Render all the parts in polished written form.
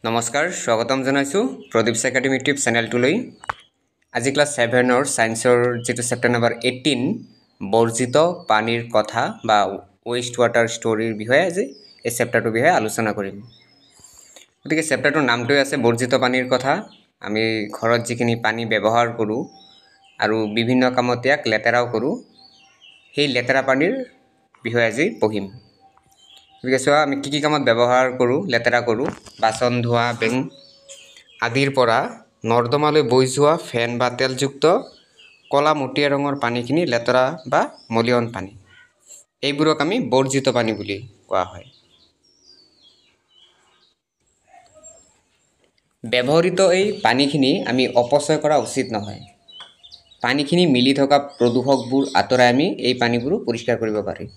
নমস্কাৰ স্বাগতম জনাইছো প্ৰদীপ একাডেমি ইউটিউব চেনেলটোলৈ আজি ক্লাছ 7ৰ সায়েন্সৰ যেটো চেপ্টাৰ নম্বৰ 18 বৰ্জিত পানীৰ কথা বা ওয়েস্ট ওয়াটাৰ ষ্টৰীৰ বিষয়ে আজি এই চেপ্টাৰটোৰ বিষয়ে আলোচনা কৰিম গতিকে চেপ্টাৰটোৰ নামটোই আছে বৰ্জিত পানীৰ কথা আমি ঘৰত যিখিনি পানী ব্যৱহাৰ কৰো আৰু বিভিন্ন কামত ইয়াক লেতেৰাও কৰো সেই লেতেৰা পানীৰ বিষয়ে আজি পঢ়িম বিশেষকৈ আমি কি কামত ব্যৱহাৰ কৰো লেতেৰা কৰো বাসন ধোৱা বেং আদিৰ পৰা নৰ্দমালৈ বৈ যোৱা ফেন বা তেলযুক্ত কলা মটিয়া ৰঙৰ পানীখিনি লেতেৰা বা মলিয়ন পানী এইবোৰক আমি বৰ্জিত পানী বুলি কোৱা হয় ব্যৱহৃত এই পানীখিনি আমি অপচয় কৰা উচিত নহয় পানীখিনি মিলি থকা প্ৰদূষকবোৰ আঁতৰাই আমি এই পানীবোৰ পৰিষ্কাৰ কৰিব পাৰি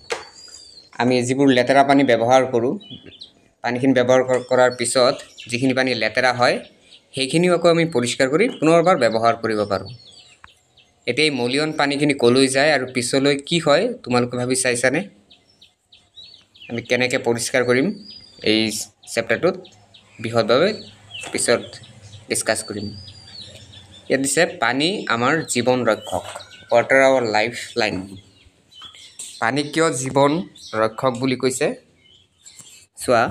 আমি যিবোৰ লেতেৰা পানী ব্যৱহাৰ কৰো পানীখিনি ব্যৱহাৰ কৰাৰ পিছত যিখিনি পানী লেতেৰা হয় সেইখিনিও আকৌ আমি পৰিষ্কাৰ কৰি পুনৰবাৰ ব্যৱহাৰ কৰিব পাৰো এতিয়া এই মলিয়ন পানীখিনি কলৈ যায় আৰু পিছলৈ কি হয় তোমালোকে ভাবি চাইছানে আমি কেনেকৈ পৰিষ্কাৰ কৰিম এই চেপ্টাৰটোত বিশদভাৱে পিছত ডিসকাস কৰিম ইয়াত দিছে পানী আমাৰ জীৱন ৰক্ষক ওয়াটাৰ আৱাৰ লাইফ লাইন পানী কিয় জীৱন ৰক্ষক বুলি কৈছে সোৱা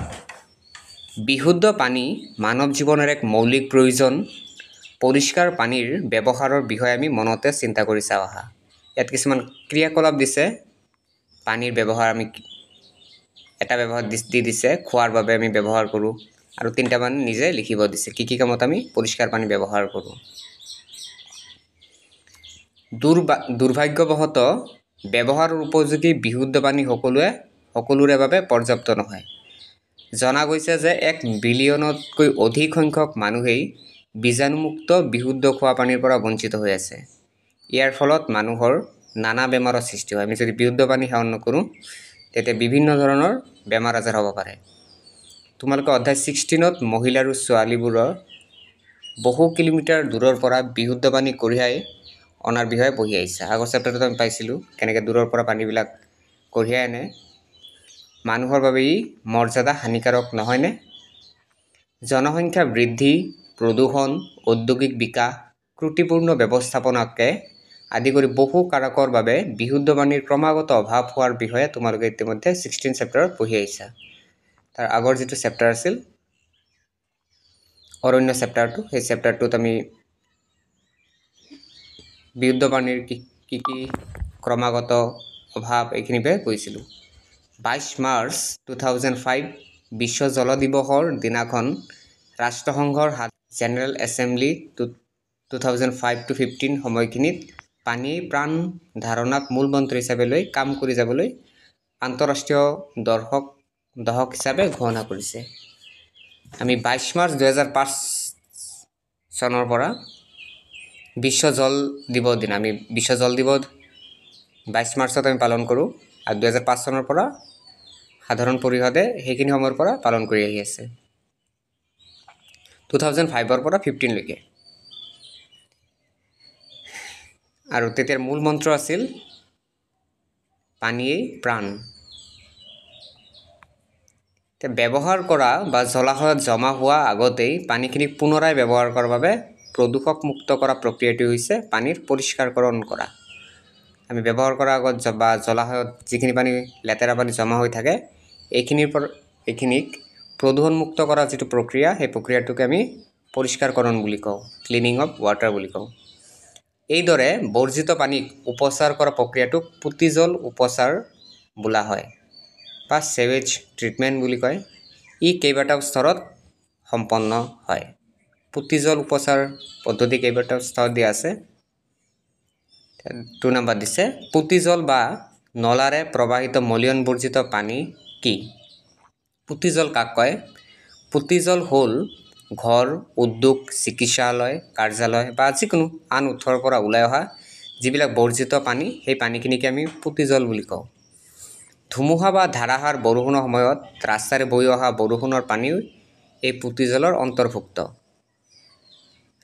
বিশুদ্ধ পানী মানৱ জীৱনৰ এক মৌলিক প্ৰয়োজন পৰিষ্কাৰ পানীৰ ব্যৱহাৰৰ বিষয়ে আমি মনতে চিন্তা কৰি চাও আহা ইয়াত কিছুমান ক্ৰিয়াকলাপ দিছে পানীৰ ব্যৱহাৰ আমি এটা ব্যৱহাৰ দিছে খোৱাৰ বাবে আমি ব্যৱহাৰ কৰো আৰু তিনটামান নিজে লিখিব দিছে কি কামত আমি পৰিষ্কাৰ পানী ব্যৱহাৰ কৰো দুৰ্ভাগ্যবশতঃ ব্যৱহাৰৰ উপযোগী বিশুদ্ধ পানী সকলোৰে বাবে পৰ্যাপ্ত নহয় জনা গৈছে যে 1 বিলিয়নতকৈ অধিক সংখ্যক মানুহেই বীজাণুমুক্ত বিশুদ্ধ খোৱা পানীৰ পৰা বঞ্চিত হৈ আছে ইয়াৰ ফলত মানুহৰ নানা বেমাৰৰ সৃষ্টি হয় আমি যদি বিশুদ্ধ পানী সেৱন নকৰো তেতিয়া বিভিন্ন ধৰণৰ বেমাৰ আজাৰ হ'ব পাৰে তোমালোকে অধ্যায় 16ত মহিলা আৰু ছোৱালীবোৰৰ বহু কিলোমিটাৰ দূৰৰ পৰা বিশুদ্ধ পানী কঢ়িয়াই অনাৰ বিষয়ে পঢ়ি আহিছা আগৰ চেপ্টাৰটোত আমি পাইছিলো কেনেকৈ দূৰৰ পৰা পানীবিলাক কঢ়িয়াই আনে মানুহৰ বাবে মৰ্যাদা হানিকাৰক নহয়নে জনসংখ্যা বৃদ্ধি প্ৰদূষণ ঔদ্যোগিক বিকাশ ত্ৰুটিপূৰ্ণ ব্যৱস্থাপনাকে আদি কৰি বহু কাৰকৰ বাবে বিশুদ্ধ পানীৰ ক্ৰমাগত অভাৱ হোৱাৰ বিষয়ে তোমালোকে ইতিমধ্যে 16 চেপ্টাৰত পঢ়ি আহিছা তাৰ আগৰ যেটো চেপ্টাৰ আছিল অৰণ্য চেপ্টাৰটো সেই চেপ্টাৰটোত আমি বিশুদ্ধ পানীৰ কি ক্ৰমাগত অভাৱ এইখিনি বে কৈছিলো 22 মাৰ্চ 2005 বিশ্ব জল দিৱসৰ দিনাখন ৰাষ্ট্ৰসংঘৰ জেনেৰেল এছেম্বলি 2005 to 15 সময়খিনিত পানী প্ৰাণ ধাৰণাক মূল মন্ত্ৰ হিচাপে লৈ কাম কৰি যাবলৈ আন্তঃৰাষ্ট্ৰীয় দহক হিচাপে ঘোষণা কৰিছে আমি 22 মাৰ্চ 2005 চনৰ পৰা বিশ্ব জল দিৱস দিন আমি বিশ্ব জল দিৱস 22 মাৰ্চত আমি পালন কৰো আৰু 2005 চনৰ পৰা সাধাৰণ পৰিষদে সেইখিনি সময়ৰ পৰা পালন কৰি আহি আছে 2005 ৰ পৰা 15 লৈকে আৰু তেতিয়াৰ মূল মন্ত্ৰ আছিল পানীয়ে প্ৰাণ তে ব্যৱহাৰ কৰা বা জলাশয়ত জমা হোৱা আগতেই পানীখিনি পুনৰাই ব্যৱহাৰ কৰাৰ বাবে প্ৰদূষক মুক্ত কৰা প্ৰক্ৰিয়াটো হৈছে পানীৰ পৰিষ্কাৰকৰণ কৰা আমি ব্যৱহাৰ কৰাৰ আগত বা জলাশয়ত যিখিনি পানী লেতেৰা পানী জমা হৈ থাকে এইখিনিক প্ৰদূষণ মুক্ত কৰা যেটো প্ৰক্ৰিয়া সেই প্ৰক্ৰিয়াটোকে আমি পৰিষ্কাৰকৰণ বুলি কওঁ ক্লিনিং অফ ওয়াটাৰ বুলি কওঁ এইদৰে বৰ্জিত পানীক উপচাৰ কৰা প্ৰক্ৰিয়াটোক পুতিজল উপচাৰ বোলা হয় বা সেৱেজ ট্ৰিটমেন্ট বুলি কয় ই কেইবাটাও স্তৰত সম্পন্ন হয় পুতিজল উপচাৰ পদ্ধতি কেইবাটাও স্তৰত দিয়া আছে 2 নম্বৰ দিছে পুতিজল বা নলাৰে প্ৰবাহিত মলিয়ন বৰ্জিত পানী কি পুতিজল কাক কয় পুতিজল হ'ল ঘৰ উদ্যোগ চিকিৎসালয় কাৰ্যালয় বা যিকোনো আন উৎসৰ পৰা ওলাই অহা যিবিলাক বৰ্জিত পানী সেই পানীখিনিকে আমি পুতিজল বুলি কওঁ ধুমুহা বা ধাৰাসাৰ বৰষুণৰ সময়ত ৰাস্তাৰে বৈ অহা বৰষুণৰ পানীও এই পুতিজলৰ অন্তৰ্ভুক্ত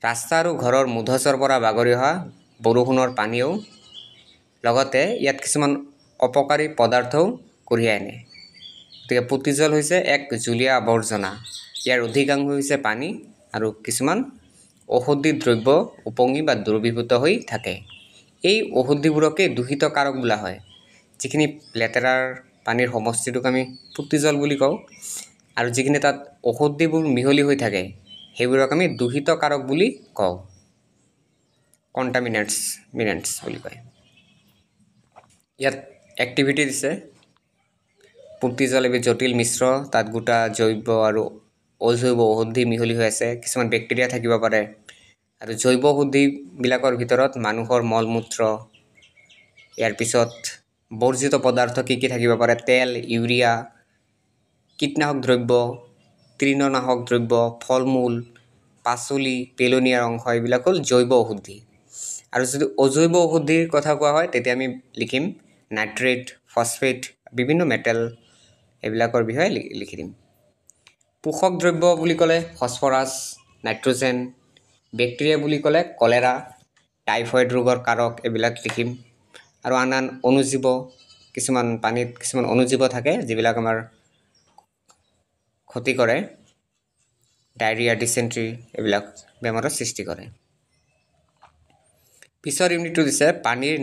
ৰাস্তা আৰু ঘৰৰ মুধচৰ পৰা বাগৰি অহা বৰষুণৰ পানীও লগতে ইয়াত কিছুমান অপকাৰী পদাৰ্থও কঢ়িয়াই আনে গতিকে পুতিজল হৈছে এক জুলীয়া আৱৰ্জনা ইয়াৰ অধিকাংশ হৈছে পানী আৰু কিছুমান ঔষধি দ্ৰব্য উপঙি বা দ্ৰৱীভূত হৈ থাকে। এই ঔষধিবোৰকে দূষিত কাৰক বোলা হয়। যিখিনি লেতেৰাৰ পানীৰ সমষ্টিটোক আমি পুতিজল বুলি কওঁ, আৰু যিখিনি তাত ঔষধিবোৰ মিহলি হৈ থাকে সেইবোৰক আমি দূষিত কাৰক বুলি কওঁ, কণ্টামিনেণ্টছ বুলি কয়। ইয়াত এক্টিভিটি দিছে। পুতিজল এবিধ জটিল মিশ্ৰ, তাত গোটা জৈৱ আৰু অজৈৱ ঔষধি মিহলি হৈ আছে। কিছুমান বেক্টেৰিয়া থাকিব পাৰে। আৰু জৈৱ ঔষধিবিলাকৰ ভিতৰত মানুহৰ মল মূত্ৰ, ইয়াৰ পিছত বৰ্জিত পদাৰ্থ কি থাকিব পাৰে, তেল, ইউৰিয়া, কীটনাশক দ্ৰব্য, তৃণনাশক দ্ৰব্য, ফল মূল, পাচলি, পেলনীয়াৰ অংশ, এইবিলাক হ'ল জৈৱ ঔষধি। আৰু যদি অজৈৱ ঔষধিৰ কথা কোৱা হয় তেতিয়া আমি লিখিম নাইট্ৰেট, ফছফেট, বিভিন্ন মেটেল, এইবিলাকৰ বিষয়ে লিখি দিম। পোষক দ্ৰব্য বুলি ক'লে ফছফৰাছ, নাইট্ৰজেন, বেক্টেৰিয়া বুলি ক'লে কলেৰা, টাইফয়েড ৰোগৰ কাৰক, এইবিলাক লিখিম। আৰু আন আন অণুজীৱ, কিছুমান পানীত কিছুমান অণুজীৱ থাকে যিবিলাক আমাৰ ক্ষতি কৰে, ডায়েৰিয়া, ডিচেণ্ট্ৰি, এইবিলাক বেমাৰৰ সৃষ্টি কৰে। পিছৰ ইউনিটটো দিছে পানীৰ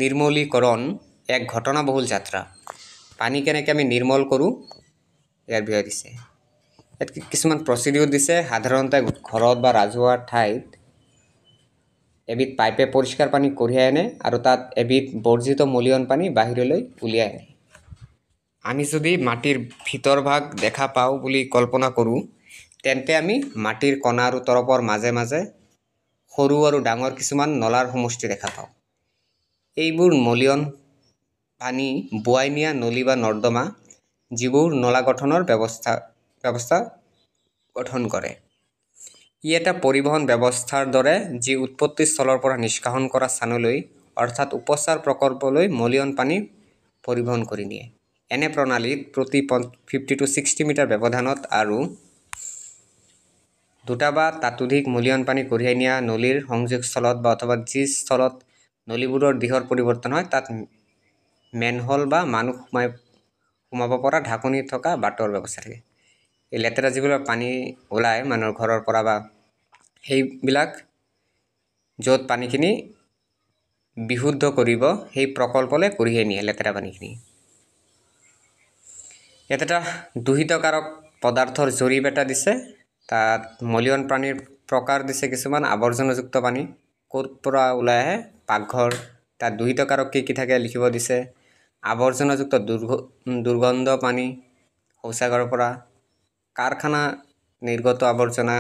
নিৰ্মলীকৰণ এক ঘটনাবহুল যাত্ৰা। পানী কেনেকৈ আমি নিৰ্মল কৰোঁ ইয়াৰ বিষয়ে দিছে। ইয়াত কিছুমান প্ৰচিডিউৰ দিছে। সাধাৰণতে ঘৰত বা ৰাজহুৱা ঠাইত এবিধ পাইপে পৰিষ্কাৰ পানী কঢ়িয়াই আনে আৰু তাত এবিধ বৰ্জিত মলিয়ন পানী বাহিৰলৈ উলিয়াই আনে। আমি যদি মাটিৰ ভিতৰ ভাগ দেখা পাওঁ বুলি কল্পনা কৰোঁ, তেন্তে আমি মাটিৰ কণা আৰু তৰপৰ মাজে মাজে সৰু আৰু ডাঙৰ কিছুমান নলাৰ সমষ্টি দেখা পাওঁ। এইবোৰ মলিয়ন পানী বোৱাই নিয়া নলী বা নৰ্দমা, যিবোৰ নলা গঠনৰ ব্যৱস্থা গঠন কৰে। ই এটা পৰিবহণ ব্যৱস্থাৰ দৰে যি উৎপত্তিস্থলৰ পৰা নিষ্কাশন কৰা স্থানলৈ অৰ্থাৎ উপচাৰ প্ৰকল্পলৈ মলিয়ন পানী পৰিবহণ কৰি নিয়ে। এনে প্ৰণালীত প্ৰতি 50 to 60 মিটাৰ ব্যৱধানত আৰু দুটা বা তাতোধিক মলিয়ন পানী কঢ়িয়াই নিয়া নলীৰ সংযোগস্থলত বা অথবা যি স্থলত নলীবোৰৰ দিশৰ পৰিৱৰ্তন হয় তাত মেনহল বা মানুহ সোমাব পৰা ঢাকনি থকা বাটৰ ব্যৱস্থা থাকে। এই লেতেৰা যিবিলাক পানী ওলায় মানুহৰ ঘৰৰ পৰা বা সেইবিলাক য'ত পানীখিনি বিশুদ্ধ কৰিব সেই প্ৰকল্পলৈ কঢ়িয়াই নিয়ে লেতেৰা পানীখিনি। ইয়াত এটা দূষিত কাৰক পদাৰ্থৰ জৰীপ এটা দিছে। তাত মলিয়ন পানীৰ প্ৰকাৰ দিছে কিছুমান। আৱৰ্জনাযুক্ত পানী ক'ৰ পৰা ওলাই আহে, পাকঘৰ, তাত দূষিত কাৰক কি থাকে লিখিব দিছে। আৱৰ্জনাযুক্ত দুৰ্গন্ধ পানী শৌচাগাৰৰ পৰা, কাৰখানা নিৰ্গত আৱৰ্জনা,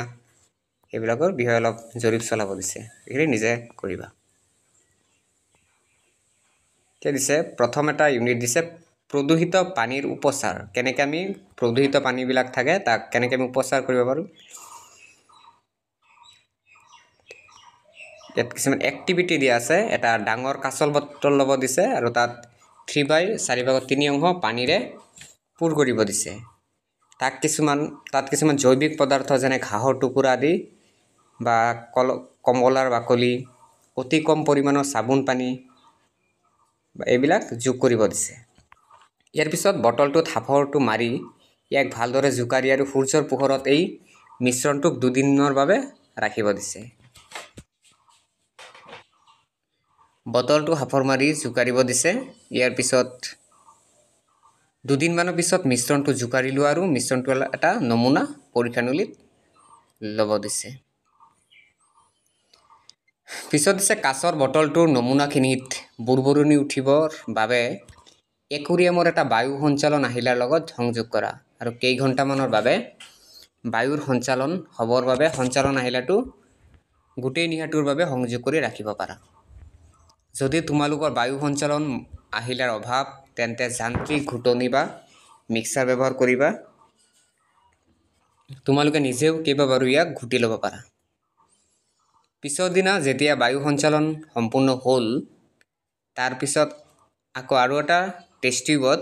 এইবিলাকৰ বিষয়ে অলপ জৰীপ চলাব দিছে। এইখিনি নিজে কৰিবা। এতিয়া দিছে প্ৰথম এটা ইউনিট দিছে প্ৰদূষিত পানীৰ উপচাৰ। কেনেকৈ আমি প্ৰদূষিত পানীবিলাক থাকে তাক কেনেকৈ আমি উপচাৰ কৰিব পাৰোঁ। ইয়াত কিছুমান এক্টিভিটি দিয়া আছে। এটা ডাঙৰ কাচল বটল ল'ব দিছে আৰু তাত 3/4 পানীৰে পূৰ কৰিব দিছে। তাত কিছুমান জৈৱিক পদাৰ্থ যেনে ঘাঁহৰ টুকুৰা আদি বা কমলাৰ বাকলি, অতি কম পৰিমাণৰ চাবোন পানী এইবিলাক যোগ কৰিব দিছে। ইয়াৰ পিছত বটলটোত সাঁফৰটো মাৰি ইয়াক ভালদৰে জোকাৰি আৰু সূৰ্যৰ পোহৰত এই মিশ্ৰণটোক 2 দিনৰ বাবে ৰাখিব দিছে। বটলটো সাঁফৰ মাৰি জোকাৰিব দিছে। ইয়াৰ পিছত 2 দিনমানৰ পিছত মিশ্ৰণটো জোকাৰি লোৱা আৰু মিশ্ৰণটো এটা নমুনা পৰীক্ষানলীত ল'ব দিছে। পিছত দিছে কাঁচৰ বটলটোৰ নমুনাখিনিত বুৰবুৰণি উঠিবৰ বাবে একুৰিয়ামৰ এটা বায়ু সঞ্চালন আহিলাৰ লগত সংযোগ কৰা আৰু কেইঘণ্টামানৰ বাবে বায়ুৰ সঞ্চালন হ'বৰ বাবে সঞ্চালন আহিলাটো গোটেই নিশাটোৰ বাবে সংযোগ কৰি ৰাখিব পাৰা। যদি তোমালোকৰ বায়ু সঞ্চালন আহিলাৰ অভাৱ, তেন্তে যান্ত্ৰিক ঘুটনি বা মিক্সাৰ ব্যৱহাৰ কৰিবা। তোমালোকে নিজেও কেইবাবাৰো ইয়াক ঘুটি ল'ব পাৰা। পিছৰ দিনা যেতিয়া বায়ু সঞ্চালন সম্পূৰ্ণ হ'ল, তাৰপিছত আকৌ আৰু এটা টেষ্ট টিউবত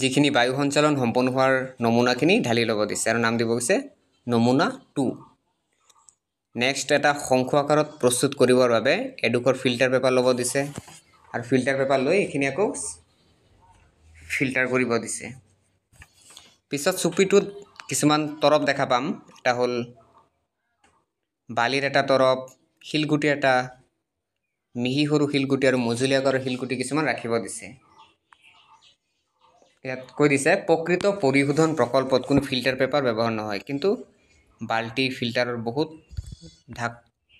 যিখিনি বায়ু সঞ্চালন সম্পূৰ্ণ হোৱাৰ নমুনাখিনি ঢালি ল'ব দিছে আৰু নাম দিব গৈছে নমুনা 2। নেক্সট এটা শংকু আকাৰত প্ৰস্তুত কৰিবৰ বাবে এডোখৰ ফিল্টাৰ পেপাৰ ল'ব দিছে আৰু ফিল্টাৰ পেপাৰ লৈ এইখিনি আকৌ ফিল্টাৰ কৰিব দিছে। পিছত চুপিটোত কিছুমান তৰপ দেখা পাম। এটা হ'ল বালিৰ এটা তৰপ, শিলগুটি এটা, মিহি সৰু শিলগুটি আৰু মজলীয়া আকাৰৰ শিলগুটি কিছুমান ৰাখিব দিছে। ইয়াত কৈ দিছে প্ৰকৃত পৰিশোধন প্ৰকল্পত কোনো ফিল্টাৰ পেপাৰ ব্যৱহাৰ নহয়, কিন্তু বাল্টি ফিল্টাৰৰ বহুত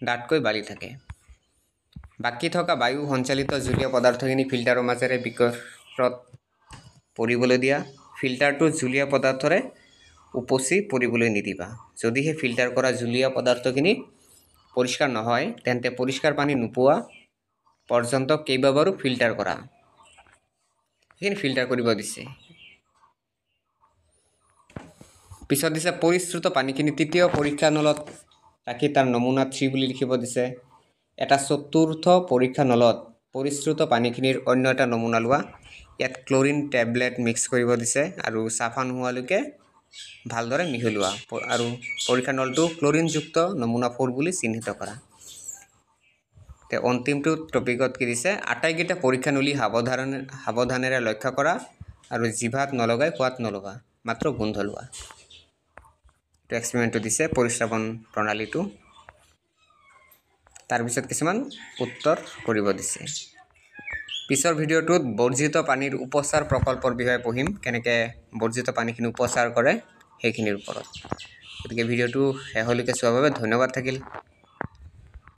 ডাঠকৈ বালি থাকে। বাকী থকা বায়ু সঞ্চালিত জুলীয় পদাৰ্থখিনি ফিল্টাৰৰ মাজেৰে বিকৰত পৰিবলৈ দিয়া। ফিল্টাৰটো জুলীয়া পদাৰ্থৰে উপচি পৰিবলৈ নিদিবা। যদিহে ফিল্টাৰ কৰা জুলীয়া পদাৰ্থখিনি পৰিষ্কাৰ নহয়, তেন্তে পৰিষ্কাৰ পানী নোপোৱা পৰ্যন্ত কেইবাবাৰো ফিল্টাৰ কৰা। সেইখিনি ফিল্টাৰ কৰিব দিছে। পিছত দিছে পৰিশ্ৰুত পানীখিনি তৃতীয় পৰীক্ষা নলত ৰাখি তাৰ নমুনা 3 বুলি লিখিব দিছে। এটা চতুৰ্থ পৰীক্ষা নলত পৰিশ্ৰুত পানীখিনিৰ অন্য এটা নমুনা লোৱা। ইয়াত ক্লৰিন টেবলেট মিক্স কৰিব দিছে আৰু চাফা নোহোৱালৈকে ভালদৰে মিহলোৱা আৰু পৰীক্ষা নলটো ক্লৰিনযুক্ত নমুনা 4 বুলি চিহ্নিত কৰা। অন্তিমটো টপিকত কি দিছে, আটাইকেইটা পৰীক্ষা নলী সাৱধানেৰে লক্ষ্য কৰা আৰু জিভাত নলগাই সোৱাদ নলবা, মাত্ৰ গোন্ধ লোৱা। এক্সপেৰিমেণ্টটো দিছে পৰিস্ৰাৱন প্ৰণালীটো। তাৰপিছত কিছুমান উত্তৰ কৰিব দিছে। পিছৰ ভিডিঅ'টোত বৰ্জিত পানীৰ উপচাৰ প্ৰকল্পৰ বিষয়ে পঢ়িম, কেনেকৈ বৰ্জিত পানীখিনি উপচাৰ কৰে সেইখিনিৰ ওপৰত। গতিকে ভিডিঅ'টো শেষলৈকে চোৱাৰ বাবে ধন্যবাদ থাকিল।